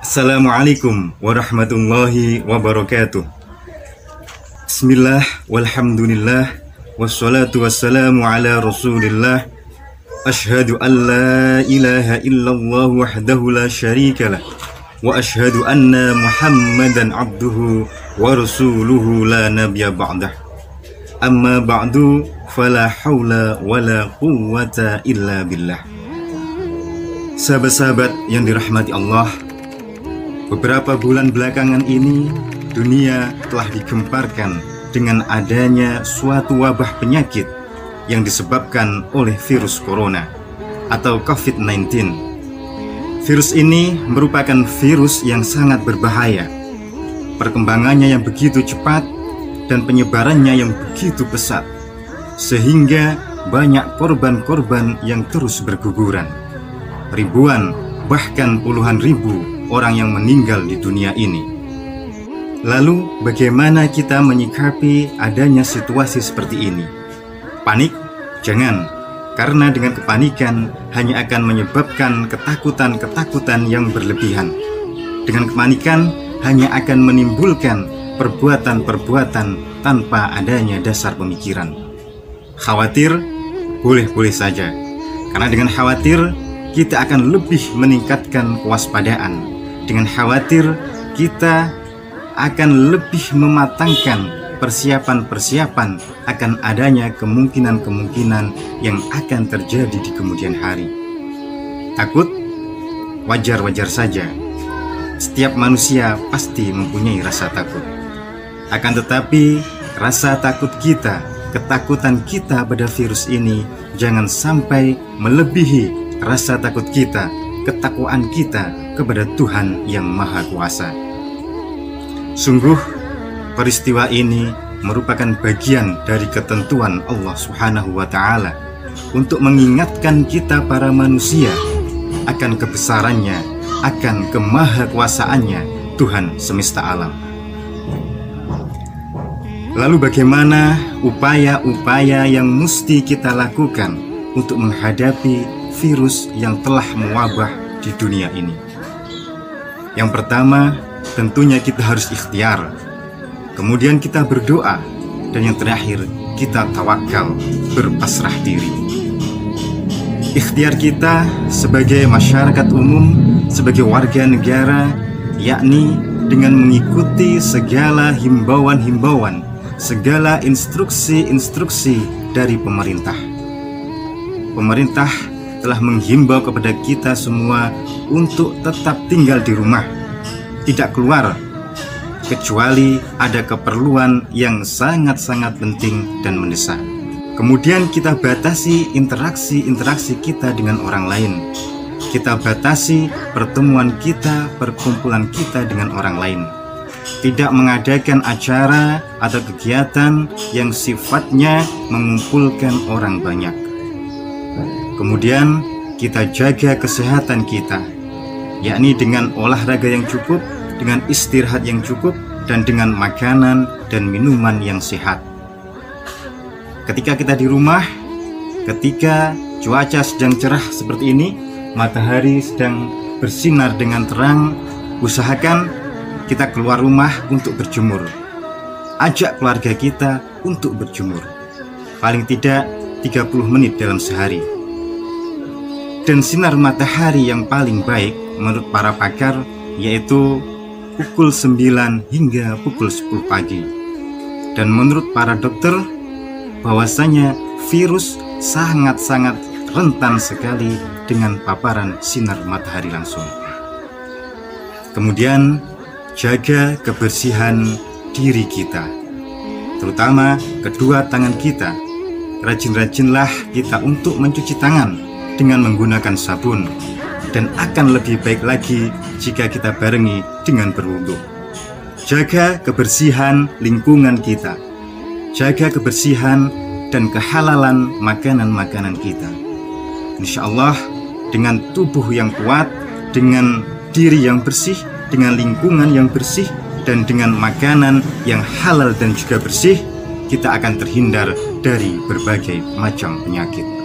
Assalamualaikum warahmatullahi wabarakatuh. Bismillah, walhamdulillah, wassalatu wassalamu ala rasulillah. Ashhadu an la ilaha illallah wahdahu la syarikalah, wa ashhadu anna muhammadan abduhu wa rasuluhu la nabiyya ba'dah. Amma ba'du, fala hawla wala quwwata illa billah. Sahabat-sahabat yang dirahmati Allah, beberapa bulan belakangan ini dunia telah digemparkan dengan adanya suatu wabah penyakit yang disebabkan oleh virus corona atau COVID-19. Virus ini merupakan virus yang sangat berbahaya. Perkembangannya yang begitu cepat dan penyebarannya yang begitu pesat, sehingga banyak korban-korban yang terus berguguran. Ribuan, bahkan puluhan ribu orang yang meninggal di dunia ini. Lalu bagaimana kita menyikapi adanya situasi seperti ini? Panik? Jangan, karena dengan kepanikan hanya akan menyebabkan ketakutan-ketakutan yang berlebihan. Dengan kepanikan hanya akan menimbulkan perbuatan-perbuatan tanpa adanya dasar pemikiran. Khawatir? Boleh-boleh saja, karena dengan khawatir kita akan lebih meningkatkan kewaspadaan. Dengan khawatir, kita akan lebih mematangkan persiapan-persiapan akan adanya kemungkinan-kemungkinan yang akan terjadi di kemudian hari. Takut? Wajar-wajar saja. Setiap manusia pasti mempunyai rasa takut. Akan tetapi, rasa takut kita, ketakutan kita pada virus ini jangan sampai melebihi rasa takut kita, ketakwaan kita kepada Tuhan yang Maha Kuasa. Sungguh, peristiwa ini merupakan bagian dari ketentuan Allah Subhanahu wa Ta'ala untuk mengingatkan kita para manusia akan kebesarannya, akan kemahakuasaannya Tuhan semesta alam. Lalu bagaimana upaya-upaya yang mesti kita lakukan untuk menghadapi virus yang telah mewabah di dunia ini? Yang pertama, tentunya kita harus ikhtiar. Kemudian kita berdoa. Dan yang terakhir, kita tawakal, berpasrah diri. Ikhtiar kita sebagai masyarakat umum, sebagai warga negara, yakni dengan mengikuti segala himbauan-himbauan, segala instruksi-instruksi dari pemerintah. Pemerintah telah menghimbau kepada kita semua untuk tetap tinggal di rumah, tidak keluar, kecuali ada keperluan yang sangat-sangat penting dan mendesak. Kemudian kita batasi interaksi-interaksi kita dengan orang lain. Kita batasi pertemuan kita, perkumpulan kita dengan orang lain. Tidak mengadakan acara atau kegiatan yang sifatnya mengumpulkan orang banyak. Kemudian kita jaga kesehatan kita, yakni dengan olahraga yang cukup, dengan istirahat yang cukup, dan dengan makanan dan minuman yang sehat. Ketika kita di rumah, ketika cuaca sedang cerah seperti ini, matahari sedang bersinar dengan terang, usahakan kita keluar rumah untuk berjemur. Ajak keluarga kita untuk berjemur, paling tidak 30 menit dalam sehari. Dan sinar matahari yang paling baik menurut para pakar yaitu pukul 9 hingga pukul 10 pagi. Dan menurut para dokter bahwasanya virus sangat-sangat rentan sekali dengan paparan sinar matahari langsung. Kemudian jaga kebersihan diri kita, terutama kedua tangan kita. Rajin-rajinlah kita untuk mencuci tangan dengan menggunakan sabun, dan akan lebih baik lagi jika kita barengi dengan berwudu. Jaga kebersihan lingkungan kita, jaga kebersihan dan kehalalan makanan-makanan kita. Insya Allah, dengan tubuh yang kuat, dengan diri yang bersih, dengan lingkungan yang bersih, dan dengan makanan yang halal dan juga bersih, kita akan terhindar dari berbagai macam penyakit.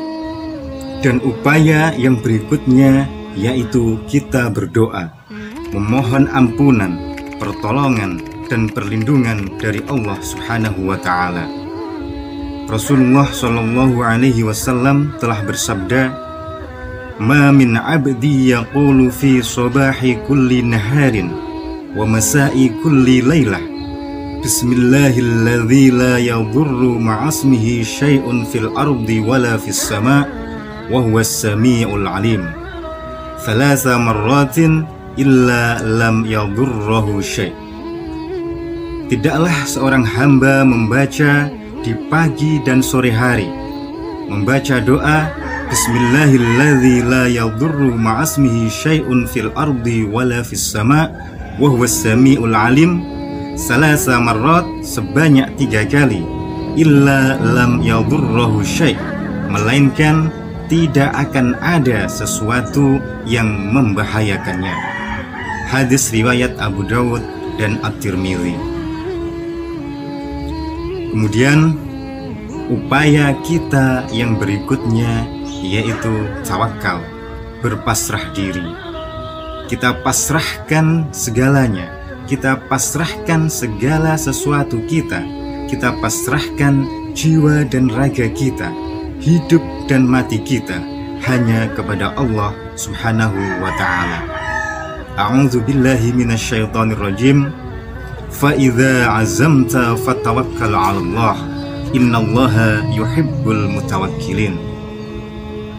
Dan upaya yang berikutnya yaitu kita berdoa. memohon ampunan, pertolongan, dan perlindungan dari Allah Subhanahu wa Ta'ala. Rasulullah Shallallahu Alaihi Wasallam telah bersabda, "Ma min abdi yaqulu fi sabahi kulli naharin wa masai kulli laylah Bismillahilladzi la yadurru ma'asmihi syai'un fil ardi wala fis sama' wa huwas sami'ul alim thalatha marratin illa lam yadurruhu syai'." Tidaklah seorang hamba membaca di pagi dan sore hari, membaca doa Bismillahilladzi la yadurru ma'asmihi syai'un fil ardi wala fis sama' wa huwas sami'ul alim salasa marrat, sebanyak 3 kali, illa lam yadurruhu syai', melainkan tidak akan ada sesuatu yang membahayakannya. Hadis riwayat Abu Dawud dan At-Tirmidzi. Kemudian upaya kita yang berikutnya yaitu tawakal, berpasrah diri. Kita pasrahkan segalanya, kita pasrahkan segala sesuatu kita pasrahkan jiwa dan raga kita, hidup dan mati kita hanya kepada Allah Subhanahu wa Ta'ala. A'udzu billahi minasyaitonir rajim. Fa idza azamta fatawakkal 'ala Allah. Innallaha yuhibbul mutawakkilin.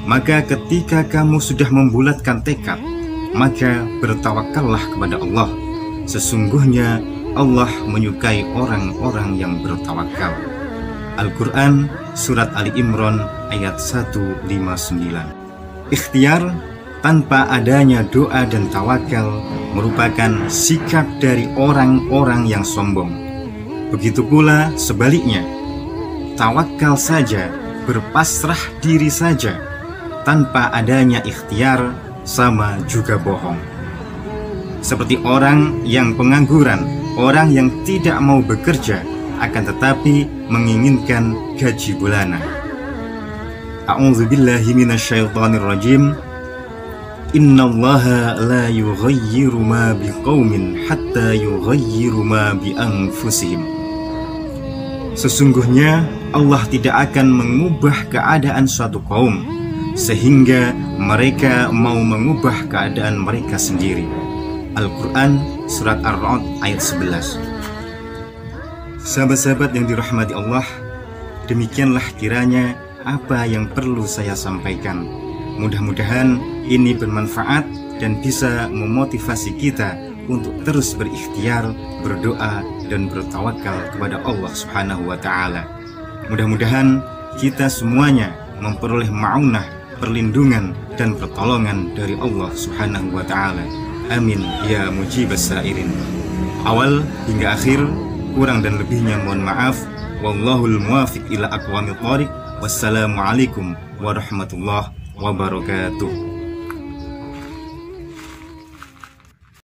Maka ketika kamu sudah membulatkan tekad, maka bertawakallah kepada Allah. Sesungguhnya Allah menyukai orang-orang yang bertawakal. Al-Quran Surat Ali Imran ayat 159. Ikhtiar tanpa adanya doa dan tawakal merupakan sikap dari orang-orang yang sombong. Begitu pula sebaliknya, tawakal saja, berpasrah diri saja tanpa adanya ikhtiar sama juga bohong. Seperti orang yang pengangguran, orang yang tidak mau bekerja, akan tetapi menginginkan gaji bulanan. A'udzu billahi minasyaitonir rajim. Innallaha la yughayyiru ma biqaumin hatta yughayyiru ma bi anfusihim. Sesungguhnya Allah tidak akan mengubah keadaan suatu kaum sehingga mereka mau mengubah keadaan mereka sendiri. Al-Quran Surat Ar-Ra'd ayat 11. Sahabat-sahabat yang dirahmati Allah, demikianlah kiranya apa yang perlu saya sampaikan. Mudah-mudahan ini bermanfaat dan bisa memotivasi kita untuk terus berikhtiar, berdoa, dan bertawakal kepada Allah Subhanahu wa Ta'ala. Mudah-mudahan kita semuanya memperoleh ma'unah, perlindungan, dan pertolongan dari Allah Subhanahu wa Ta'ala. Amin ya mujibas sa'irin. Awal hingga akhir, kurang dan lebihnya mohon maaf. Wallahul muwafiq ila aqwamit thoriq. Wassalamualaikum warahmatullahi wabarakatuh.